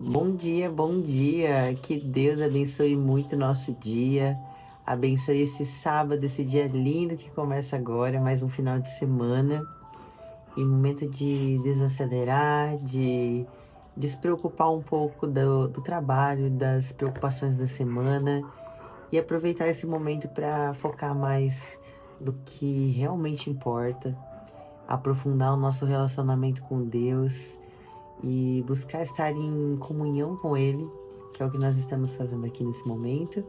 Bom dia, bom dia. Que Deus abençoe muito o nosso dia. Abençoe esse sábado, esse dia lindo que começa agora, mais um final de semana. E momento de desacelerar, de despreocupar um pouco do trabalho, das preocupações da semana e aproveitar esse momento para focar mais no que realmente importa, aprofundar o nosso relacionamento com Deus e buscar estar em comunhão com Ele, que é o que nós estamos fazendo aqui nesse momento.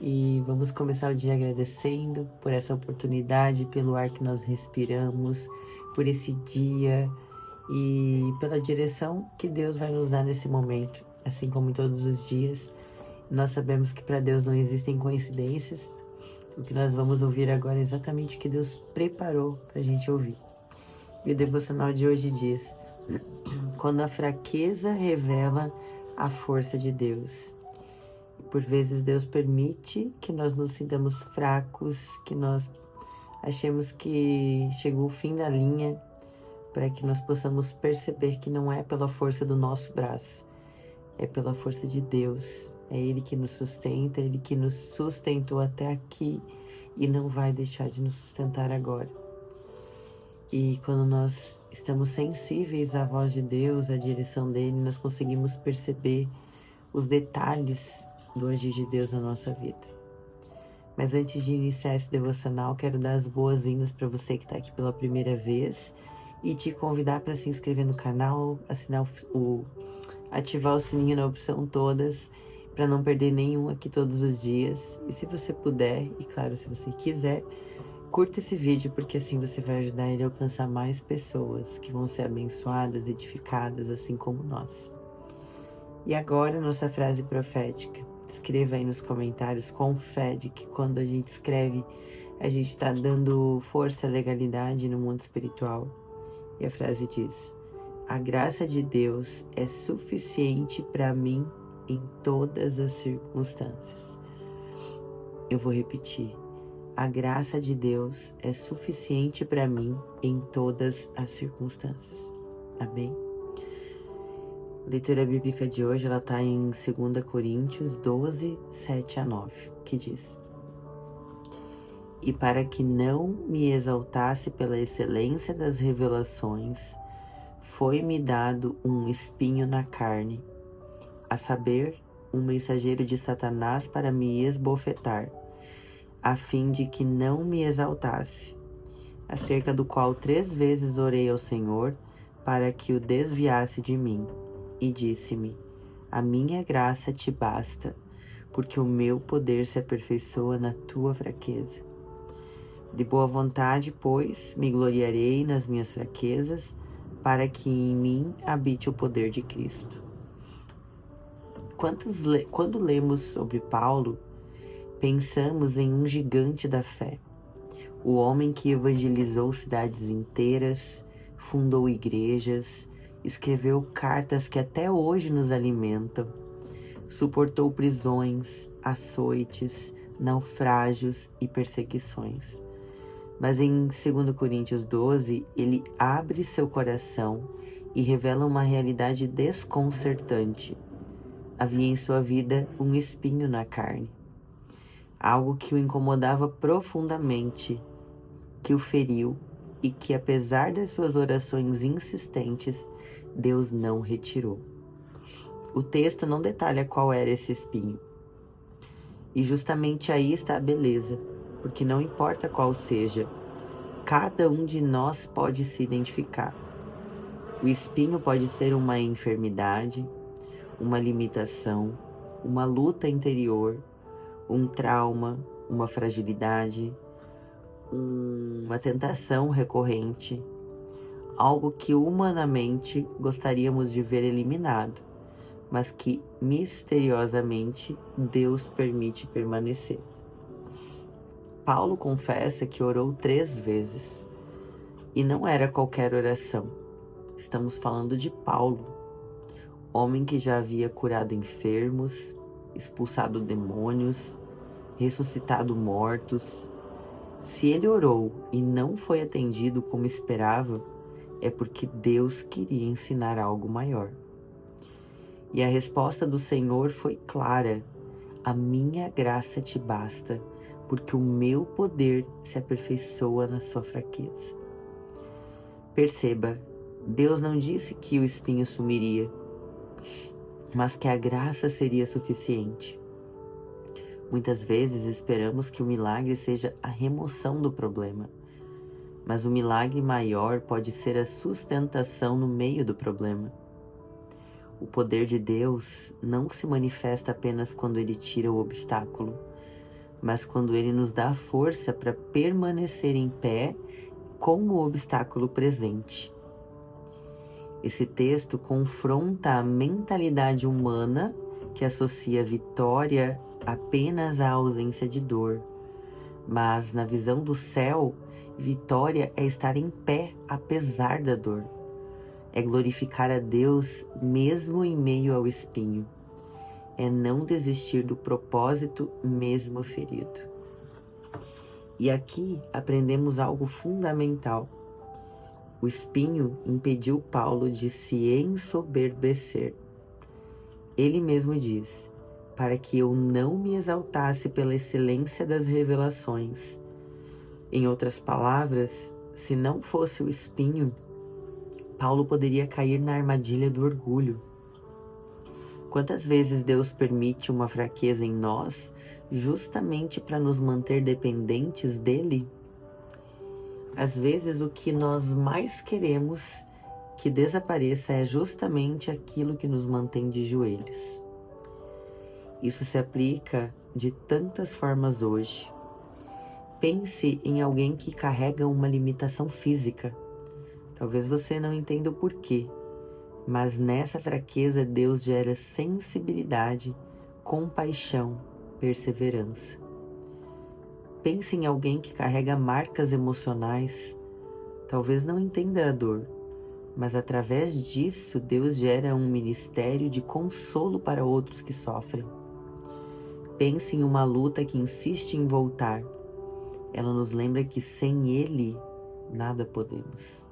E vamos começar o dia agradecendo por essa oportunidade, pelo ar que nós respiramos, por esse dia e pela direção que Deus vai nos dar nesse momento, assim como em todos os dias. Nós sabemos que para Deus não existem coincidências. O que nós vamos ouvir agora é exatamente o que Deus preparou para a gente ouvir. E o devocional de hoje diz: quando a fraqueza revela a força de Deus. Por vezes Deus permite que nós nos sintamos fracos, que nós achemos que chegou o fim da linha, para que nós possamos perceber que não é pela força do nosso braço, é pela força de Deus. É Ele que nos sustenta, Ele que nos sustentou até aqui e não vai deixar de nos sustentar agora. E quando nós estamos sensíveis à voz de Deus, à direção dele, nós conseguimos perceber os detalhes do agir de Deus na nossa vida. Mas antes de iniciar esse devocional, quero dar as boas-vindas para você que está aqui pela primeira vez e te convidar para se inscrever no canal, ativar o sininho na opção todas, para não perder nenhum aqui todos os dias. E se você puder, e claro, se você quiser, curta esse vídeo, porque assim você vai ajudar ele a alcançar mais pessoas que vão ser abençoadas, edificadas, assim como nós. E agora, nossa frase profética. Escreva aí nos comentários com fé de que quando a gente escreve, a gente está dando força, legalidade no mundo espiritual. E a frase diz: a graça de Deus é suficiente para mim em todas as circunstâncias. Eu vou repetir. A graça de Deus é suficiente para mim em todas as circunstâncias. Amém? A leitura bíblica de hoje está em 2 Coríntios 12, 7 a 9, que diz: e para que não me exaltasse pela excelência das revelações, foi-me dado um espinho na carne, a saber, um mensageiro de Satanás para me esbofetar, a fim de que não me exaltasse, acerca do qual 3 vezes orei ao Senhor para que o desviasse de mim, e disse-me: a minha graça te basta, porque o meu poder se aperfeiçoa na tua fraqueza. De boa vontade, pois, me gloriarei nas minhas fraquezas, para que em mim habite o poder de Cristo. Quando lemos sobre Paulo, pensamos em um gigante da fé, o homem que evangelizou cidades inteiras, fundou igrejas, escreveu cartas que até hoje nos alimentam, suportou prisões, açoites, naufrágios e perseguições. Mas em 2 Coríntios 12, ele abre seu coração e revela uma realidade desconcertante. Havia em sua vida um espinho na carne, algo que o incomodava profundamente, que o feriu e que, apesar das suas orações insistentes, Deus não retirou. O texto não detalha qual era esse espinho. E justamente aí está a beleza, porque não importa qual seja, cada um de nós pode se identificar. O espinho pode ser uma enfermidade, uma limitação, uma luta interior, um trauma, uma fragilidade, uma tentação recorrente, algo que humanamente gostaríamos de ver eliminado, mas que misteriosamente Deus permite permanecer. Paulo confessa que orou 3 vezes, e não era qualquer oração. Estamos falando de Paulo, homem que já havia curado enfermos, expulsado demônios, ressuscitado mortos. Se ele orou e não foi atendido como esperava, é porque Deus queria ensinar algo maior. E a resposta do Senhor foi clara: a minha graça te basta, porque o meu poder se aperfeiçoa na sua fraqueza. Perceba, Deus não disse que o espinho sumiria, mas que a graça seria suficiente. Muitas vezes esperamos que o milagre seja a remoção do problema, mas o milagre maior pode ser a sustentação no meio do problema. O poder de Deus não se manifesta apenas quando Ele tira o obstáculo, mas quando Ele nos dá a força para permanecer em pé com o obstáculo presente. Esse texto confronta a mentalidade humana que associa vitória apenas à ausência de dor. Mas na visão do céu, vitória é estar em pé apesar da dor. É glorificar a Deus mesmo em meio ao espinho. É não desistir do propósito mesmo ferido. E aqui aprendemos algo fundamental. O espinho impediu Paulo de se ensoberbecer. Ele mesmo diz: para que eu não me exaltasse pela excelência das revelações. Em outras palavras, se não fosse o espinho, Paulo poderia cair na armadilha do orgulho. Quantas vezes Deus permite uma fraqueza em nós justamente para nos manter dependentes dele? Às vezes o que nós mais queremos que desapareça é justamente aquilo que nos mantém de joelhos. Isso se aplica de tantas formas hoje. Pense em alguém que carrega uma limitação física. Talvez você não entenda o porquê, mas nessa fraqueza Deus gera sensibilidade, compaixão, perseverança. Pense em alguém que carrega marcas emocionais. Talvez não entenda a dor, mas através disso Deus gera um ministério de consolo para outros que sofrem. Pense em uma luta que insiste em voltar. Ela nos lembra que sem Ele, nada podemos.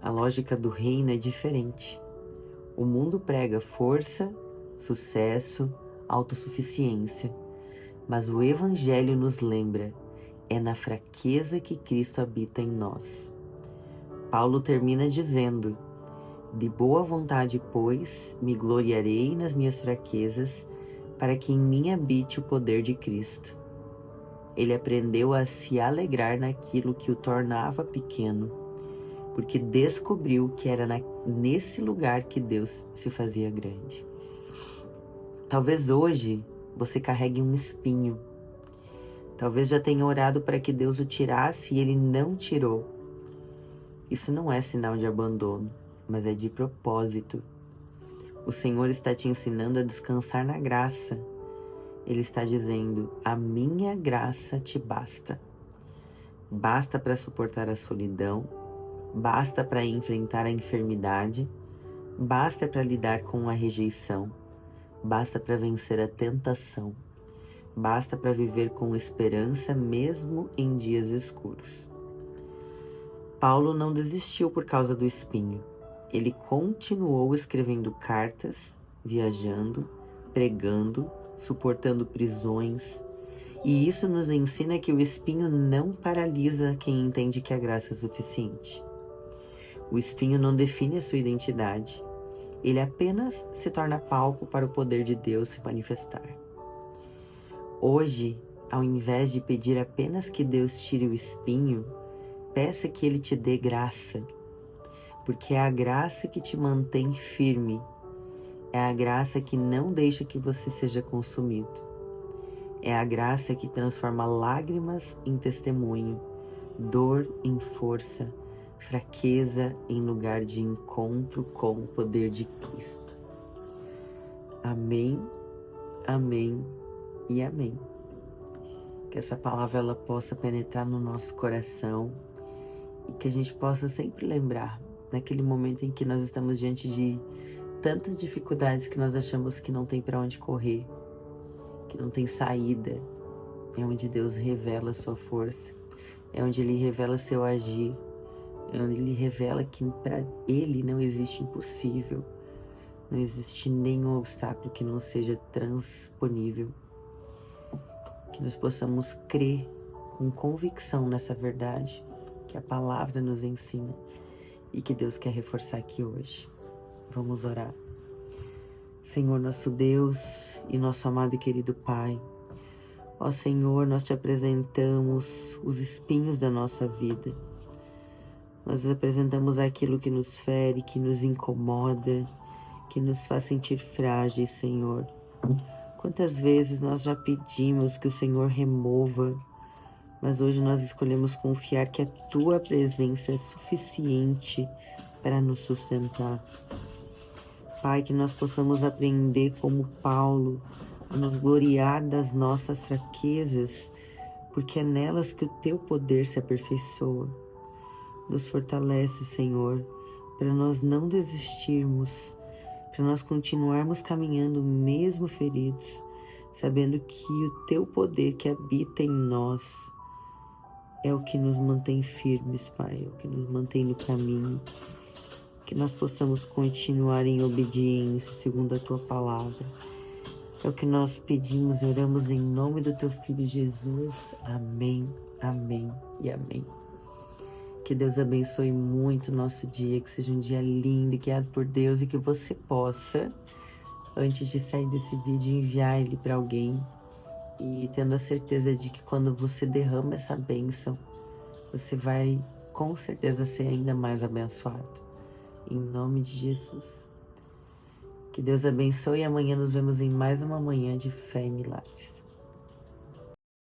A lógica do reino é diferente. O mundo prega força, sucesso, autossuficiência. Mas o Evangelho nos lembra, é na fraqueza que Cristo habita em nós. Paulo termina dizendo: de boa vontade, pois, me gloriarei nas minhas fraquezas, para que em mim habite o poder de Cristo. Ele aprendeu a se alegrar naquilo que o tornava pequeno, porque descobriu que era nesse lugar que Deus se fazia grande. Talvez hoje você carregue um espinho. Talvez já tenha orado para que Deus o tirasse e Ele não tirou. Isso não é sinal de abandono, mas é de propósito. O Senhor está te ensinando a descansar na graça. Ele está dizendo: a minha graça te basta. Basta para suportar a solidão, basta para enfrentar a enfermidade, basta para lidar com a rejeição, basta para vencer a tentação, basta para viver com esperança mesmo em dias escuros. Paulo não desistiu por causa do espinho. Ele continuou escrevendo cartas, viajando, pregando, suportando prisões. E isso nos ensina que o espinho não paralisa quem entende que a graça é suficiente. O espinho não define a sua identidade. Ele apenas se torna palco para o poder de Deus se manifestar. Hoje, ao invés de pedir apenas que Deus tire o espinho, peça que Ele te dê graça, porque é a graça que te mantém firme, é a graça que não deixa que você seja consumido, é a graça que transforma lágrimas em testemunho, dor em força, fraqueza em lugar de encontro com o poder de Cristo. Amém, amém e amém. Que essa palavra ela possa penetrar no nosso coração e que a gente possa sempre lembrar, naquele momento em que nós estamos diante de tantas dificuldades que nós achamos que não tem para onde correr, que não tem saída, é onde Deus revela a sua força, é onde Ele revela seu agir, é onde Ele revela que para Ele não existe impossível. Não existe nenhum obstáculo que não seja transponível. Que nós possamos crer com convicção nessa verdade que a palavra nos ensina e que Deus quer reforçar aqui hoje. Vamos orar. Senhor, nosso Deus e nosso amado e querido Pai, ó Senhor, nós te apresentamos os espinhos da nossa vida. Nós apresentamos aquilo que nos fere, que nos incomoda, que nos faz sentir frágeis, Senhor. Quantas vezes nós já pedimos que o Senhor remova, mas hoje nós escolhemos confiar que a Tua presença é suficiente para nos sustentar. Pai, que nós possamos aprender como Paulo, a nos gloriar das nossas fraquezas, porque é nelas que o Teu poder se aperfeiçoa. Nos fortalece, Senhor, para nós não desistirmos, para nós continuarmos caminhando mesmo feridos, sabendo que o Teu poder que habita em nós é o que nos mantém firmes, Pai, é o que nos mantém no caminho. Que nós possamos continuar em obediência segundo a Tua palavra. É o que nós pedimos e oramos em nome do Teu Filho Jesus. Amém, amém e amém. Que Deus abençoe muito o nosso dia, que seja um dia lindo, guiado por Deus, e que você possa, antes de sair desse vídeo, enviar ele para alguém e tendo a certeza de que quando você derrama essa bênção, você vai com certeza ser ainda mais abençoado. Em nome de Jesus. Que Deus abençoe e amanhã nos vemos em mais uma manhã de fé e milagres.